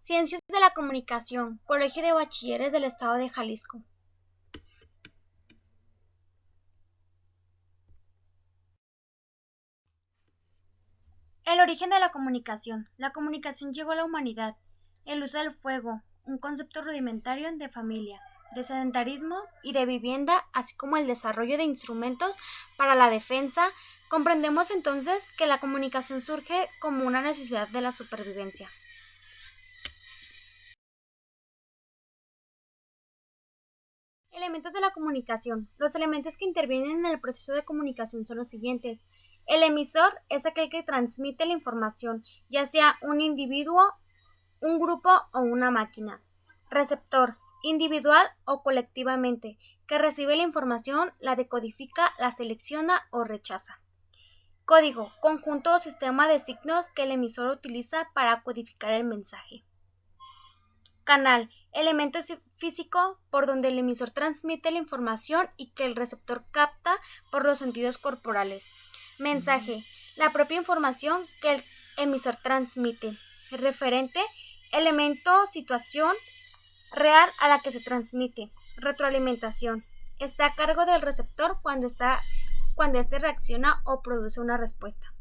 Ciencias de la Comunicación, Colegio de Bachilleres del Estado de Jalisco. El origen de la comunicación. La comunicación llegó a la humanidad. El uso del fuego, un concepto rudimentario de familia, de sedentarismo y de vivienda, así como el desarrollo de instrumentos para la defensa. Comprendemos entonces que la comunicación surge como una necesidad de la supervivencia. Elementos de la comunicación. Los elementos que intervienen en el proceso de comunicación son los siguientes. El emisor es aquel que transmite la información, ya sea un individuo, un grupo o una máquina. Receptor, individual o colectivamente, que recibe la información, la decodifica, la selecciona o rechaza. Código, conjunto o sistema de signos que el emisor utiliza para codificar el mensaje. Canal, elemento físico por donde el emisor transmite la información y que el receptor capta por los sentidos corporales. Mensaje, la propia información que el emisor transmite. Referente, elemento, situación real a la que se transmite. Retroalimentación, está a cargo del receptor cuando éste reacciona o produce una respuesta.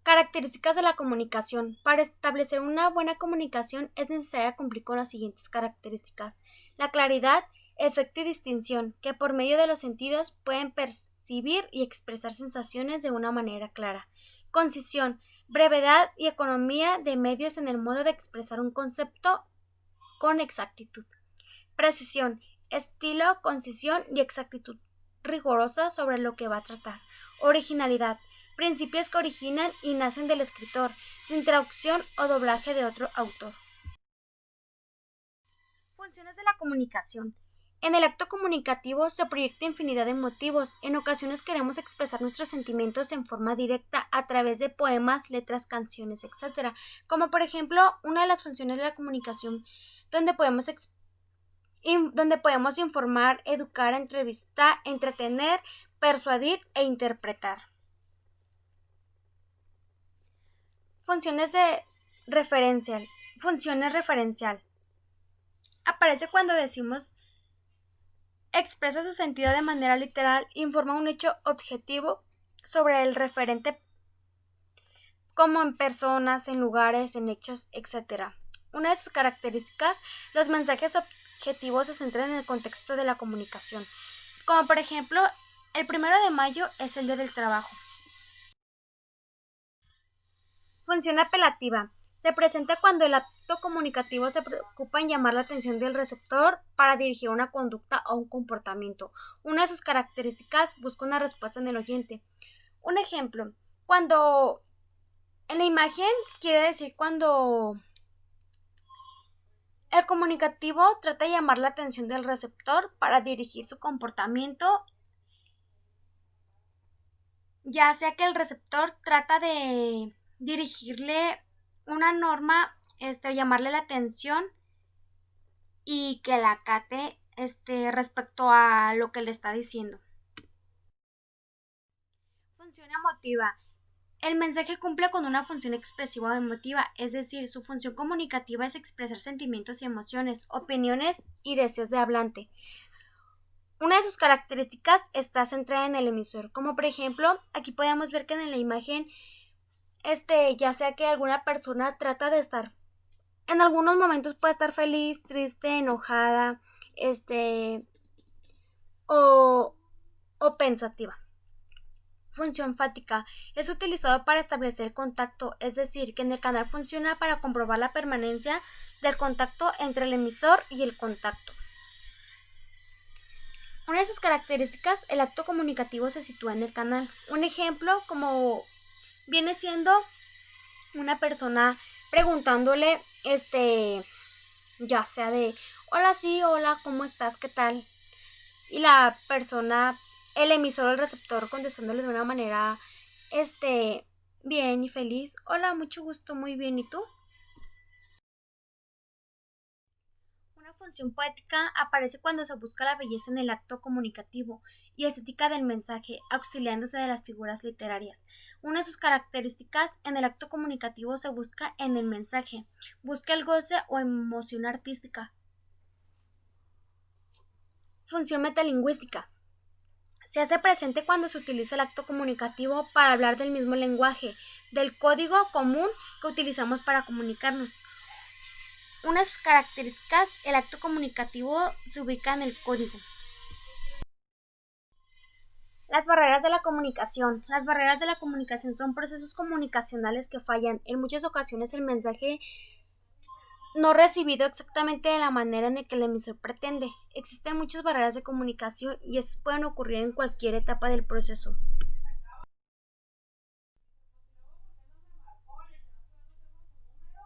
Características de la comunicación. Para establecer una buena comunicación es necesario cumplir con las siguientes características. La claridad, efecto y distinción, que por medio de los sentidos pueden percibir y expresar sensaciones de una manera clara. Concisión, brevedad y economía de medios en el modo de expresar un concepto con exactitud. Precisión, estilo, concisión y exactitud rigurosa sobre lo que va a tratar. Originalidad, principios que originan y nacen del escritor, sin traducción o doblaje de otro autor. Funciones de la comunicación. En el acto comunicativo se proyecta infinidad de motivos. En ocasiones queremos expresar nuestros sentimientos en forma directa a través de poemas, letras, canciones, etc. Como por ejemplo, una de las funciones de la comunicación donde podemos informar, educar, entrevistar, entretener, persuadir e interpretar. Funciones referencial. Aparece cuando decimos expresa su sentido de manera literal, informa un hecho objetivo sobre el referente como en personas, en lugares, en hechos, etc. Una de sus características, los mensajes objetivos se centran en el contexto de la comunicación, como por ejemplo, el 1 de mayo es el Día del Trabajo. Función apelativa. Se presenta cuando el acto comunicativo se preocupa en llamar la atención del receptor para dirigir una conducta o un comportamiento. Una de sus características busca una respuesta en el oyente. Un ejemplo, cuando en la imagen quiere decir cuando el comunicativo trata de llamar la atención del receptor para dirigir su comportamiento, ya sea que el receptor trata de dirigirle una norma, llamarle la atención y que la acate respecto a lo que le está diciendo. Función emotiva. El mensaje cumple con una función expresiva o emotiva, es decir, su función comunicativa es expresar sentimientos y emociones, opiniones y deseos de hablante. Una de sus características está centrada en el emisor, como por ejemplo, aquí podemos ver que en la imagen, ya sea que alguna persona trata de estar, en algunos momentos puede estar feliz, triste, enojada, o pensativa. Función fática. Es utilizado para establecer contacto, es decir, que en el canal funciona para comprobar la permanencia del contacto entre el emisor y el contacto. Una de sus características, el acto comunicativo se sitúa en el canal. Un ejemplo, como viene siendo una persona preguntándole, ya sea de, hola, sí, hola, ¿cómo estás? ¿Qué tal? Y la persona, el emisor o el receptor contestándole de una manera, bien y feliz. Hola, mucho gusto, muy bien, ¿y tú? Una función poética aparece cuando se busca la belleza en el acto comunicativo y estética del mensaje, auxiliándose de las figuras literarias. Una de sus características en el acto comunicativo se busca en el mensaje, busca el goce o emoción artística. Función metalingüística. Se hace presente cuando se utiliza el acto comunicativo para hablar del mismo lenguaje, del código común que utilizamos para comunicarnos. Una de sus características, el acto comunicativo se ubica en el código. Las barreras de la comunicación. Las barreras de la comunicación son procesos comunicacionales que fallan. En muchas ocasiones el mensaje no recibido exactamente de la manera en la que el emisor pretende. Existen muchas barreras de comunicación y estas pueden ocurrir en cualquier etapa del proceso.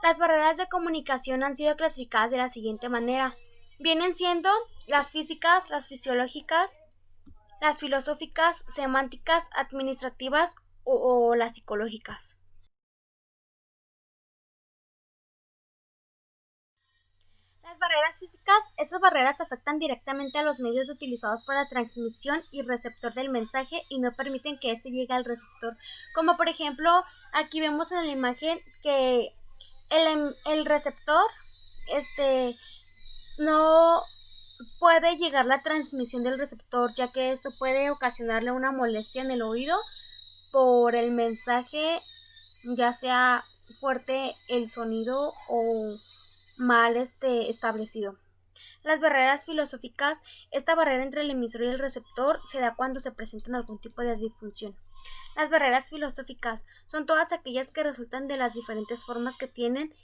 Las barreras de comunicación han sido clasificadas de la siguiente manera. Vienen siendo las físicas, las fisiológicas, las filosóficas, semánticas, administrativas o las psicológicas. Las barreras físicas, esas barreras afectan directamente a los medios utilizados para la transmisión y receptor del mensaje y no permiten que éste llegue al receptor. Como por ejemplo, aquí vemos en la imagen que el receptor no puede llegar la transmisión del receptor, ya que esto puede ocasionarle una molestia en el oído por el mensaje, ya sea fuerte el sonido o mal establecido. Las barreras filosóficas, esta barrera entre el emisor y el receptor se da cuando se presentan algún tipo de disfunción. Las barreras filosóficas son todas aquellas que resultan de las diferentes formas que tienen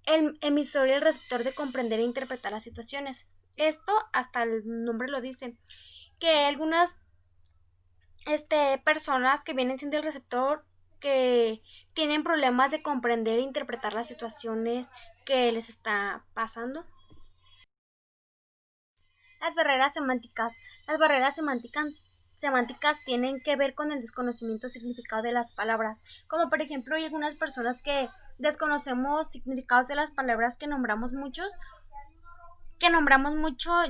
el emisor y el receptor de comprender e interpretar las situaciones. Esto, hasta el nombre lo dice, que hay algunas personas que vienen siendo el receptor que tienen problemas de comprender e interpretar las situaciones que les está pasando. Las barreras semánticas. Las barreras semánticas tienen que ver con el desconocimiento significado de las palabras, como por ejemplo hay algunas personas que desconocemos significados de las palabras que nombramos mucho,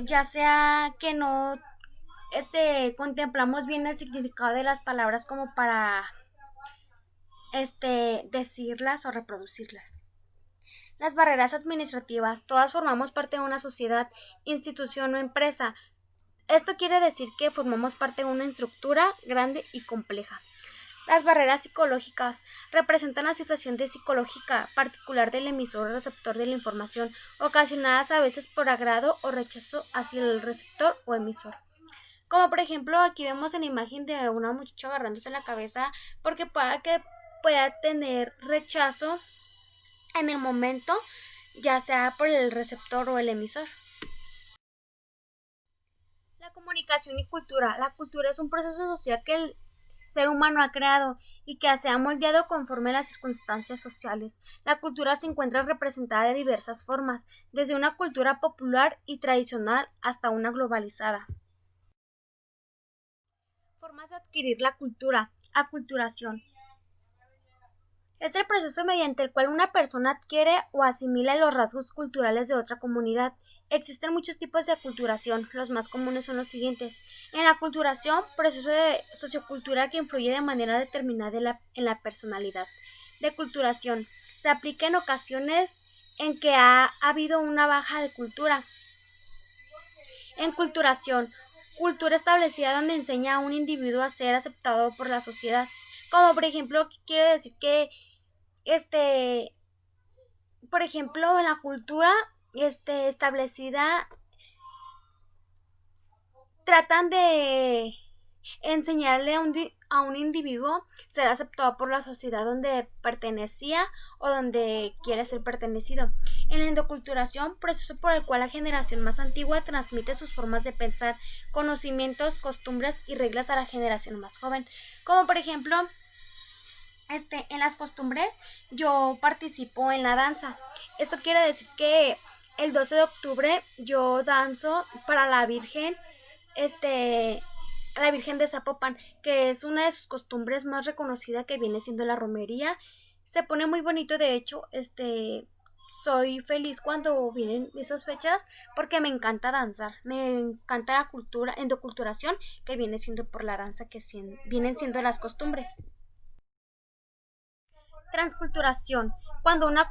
ya sea que no contemplamos bien el significado de las palabras como para decirlas o reproducirlas. Las barreras administrativas, todas formamos parte de una sociedad, institución o empresa. Esto quiere decir que formamos parte de una estructura grande y compleja. Las barreras psicológicas representan la situación de psicológica particular del emisor o receptor de la información, ocasionadas a veces por agrado o rechazo hacia el receptor o emisor. Como por ejemplo, aquí vemos en la imagen de una muchacha agarrándose la cabeza porque pueda tener rechazo en el momento, ya sea por el receptor o el emisor. La comunicación y cultura. La cultura es un proceso social que el ser humano ha creado y que se ha moldeado conforme a las circunstancias sociales. La cultura se encuentra representada de diversas formas, desde una cultura popular y tradicional hasta una globalizada. Formas de adquirir la cultura. Aculturación. Es el proceso mediante el cual una persona adquiere o asimila los rasgos culturales de otra comunidad. Existen muchos tipos de aculturación, los más comunes son los siguientes. En la aculturación, proceso de sociocultura que influye de manera determinada en la personalidad. Deculturación, se aplica en ocasiones en que ha habido una baja de cultura. Enculturación, cultura establecida donde enseña a un individuo a ser aceptado por la sociedad. Como por ejemplo, quiere decir que por ejemplo, en la cultura establecida tratan de enseñarle a un individuo ser aceptado por la sociedad donde pertenecía o donde quiere ser pertenecido. En la endoculturación, proceso por el cual la generación más antigua transmite sus formas de pensar, conocimientos, costumbres y reglas a la generación más joven. Como por ejemplo, en las costumbres yo participo en la danza. Esto quiere decir que el 12 de octubre yo danzo para la Virgen, la Virgen de Zapopan, que es una de sus costumbres más reconocida, que viene siendo la romería. Se pone muy bonito, de hecho, soy feliz cuando vienen esas fechas porque me encanta danzar, me encanta la cultura, endoculturación que viene siendo por la danza vienen siendo las costumbres. Transculturación, cuando una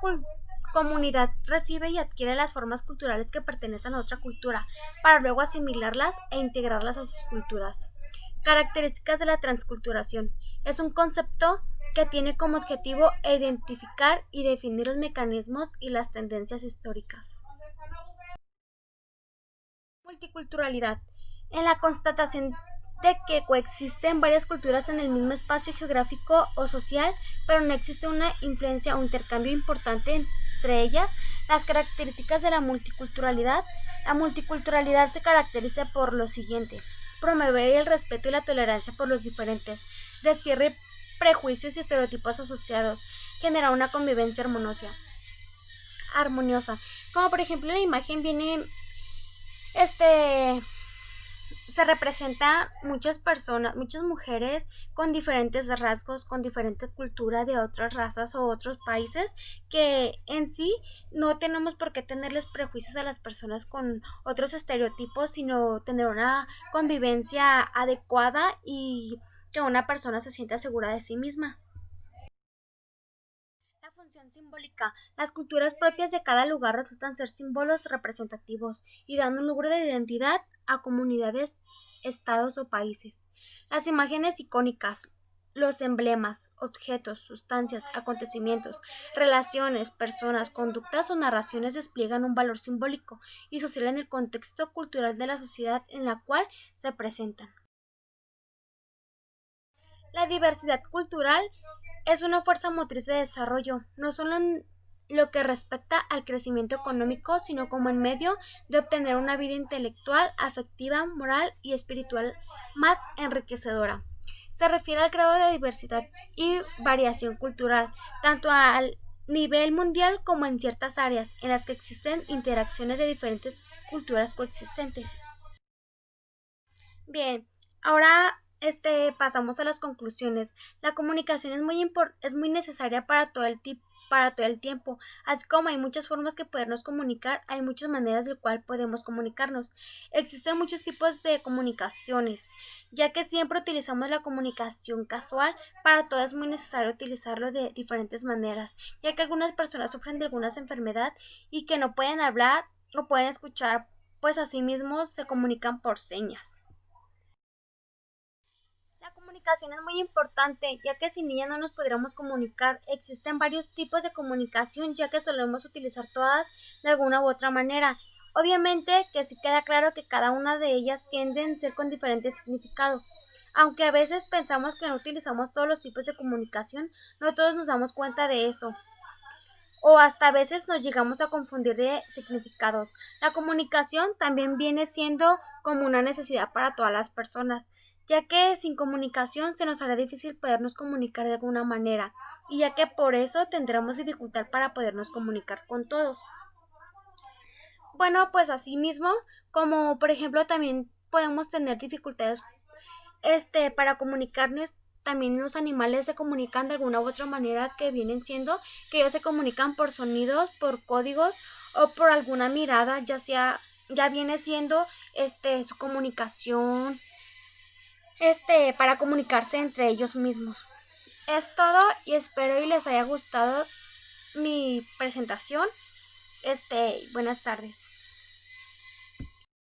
comunidad recibe y adquiere las formas culturales que pertenecen a otra cultura para luego asimilarlas e integrarlas a sus culturas. Características de la transculturación. Es un concepto que tiene como objetivo identificar y definir los mecanismos y las tendencias históricas. Multiculturalidad. En la constatación de que coexisten varias culturas en el mismo espacio geográfico o social, pero no existe una influencia o intercambio importante entre ellas, las características de la multiculturalidad. La multiculturalidad se caracteriza por lo siguiente: promover el respeto y la tolerancia por los diferentes, destierre prejuicios y estereotipos asociados, generar una convivencia armoniosa. Como por ejemplo en la imagen viene este se representa muchas personas, muchas mujeres con diferentes rasgos, con diferente cultura de otras razas o otros países, que en sí no tenemos por qué tenerles prejuicios a las personas con otros estereotipos, sino tener una convivencia adecuada y que una persona se sienta segura de sí misma. La función simbólica. Las culturas propias de cada lugar resultan ser símbolos representativos y dando un logro de identidad a comunidades, estados o países. Las imágenes icónicas, los emblemas, objetos, sustancias, acontecimientos, relaciones, personas, conductas o narraciones despliegan un valor simbólico y social en el contexto cultural de la sociedad en la cual se presentan. La diversidad cultural es una fuerza motriz de desarrollo, no solo en lo que respecta al crecimiento económico, sino como en medio de obtener una vida intelectual, afectiva, moral y espiritual más enriquecedora. Se refiere al grado de diversidad y variación cultural, tanto al nivel mundial como en ciertas áreas en las que existen interacciones de diferentes culturas coexistentes. Bien, ahora pasamos a las conclusiones. La comunicación es muy necesaria para todo el tiempo, así como hay muchas formas que podernos comunicar, hay muchas maneras de cual podemos comunicarnos. Existen muchos tipos de comunicaciones, ya que siempre utilizamos la comunicación casual, para todo es muy necesario utilizarlo de diferentes maneras, ya que algunas personas sufren de algunas enfermedades y que no pueden hablar o pueden escuchar, pues así mismo se comunican por señas. La comunicación es muy importante, ya que sin ella no nos podríamos comunicar. Existen varios tipos de comunicación, ya que solemos utilizar todas de alguna u otra manera. Obviamente que sí queda claro que cada una de ellas tienden a ser con diferente significado. Aunque a veces pensamos que no utilizamos todos los tipos de comunicación, no todos nos damos cuenta de eso. O hasta a veces nos llegamos a confundir de significados. La comunicación también viene siendo como una necesidad para todas las personas, ya que sin comunicación se nos hará difícil podernos comunicar de alguna manera, y ya que por eso tendremos dificultad para podernos comunicar con todos. Bueno, pues así mismo, como por ejemplo también podemos tener dificultades para comunicarnos. También los animales se comunican de alguna u otra manera, que vienen siendo que ellos se comunican por sonidos, por códigos o por alguna mirada, ya viene siendo su comunicación para comunicarse entre ellos mismos. Es todo y espero y les haya gustado mi presentación. Buenas tardes.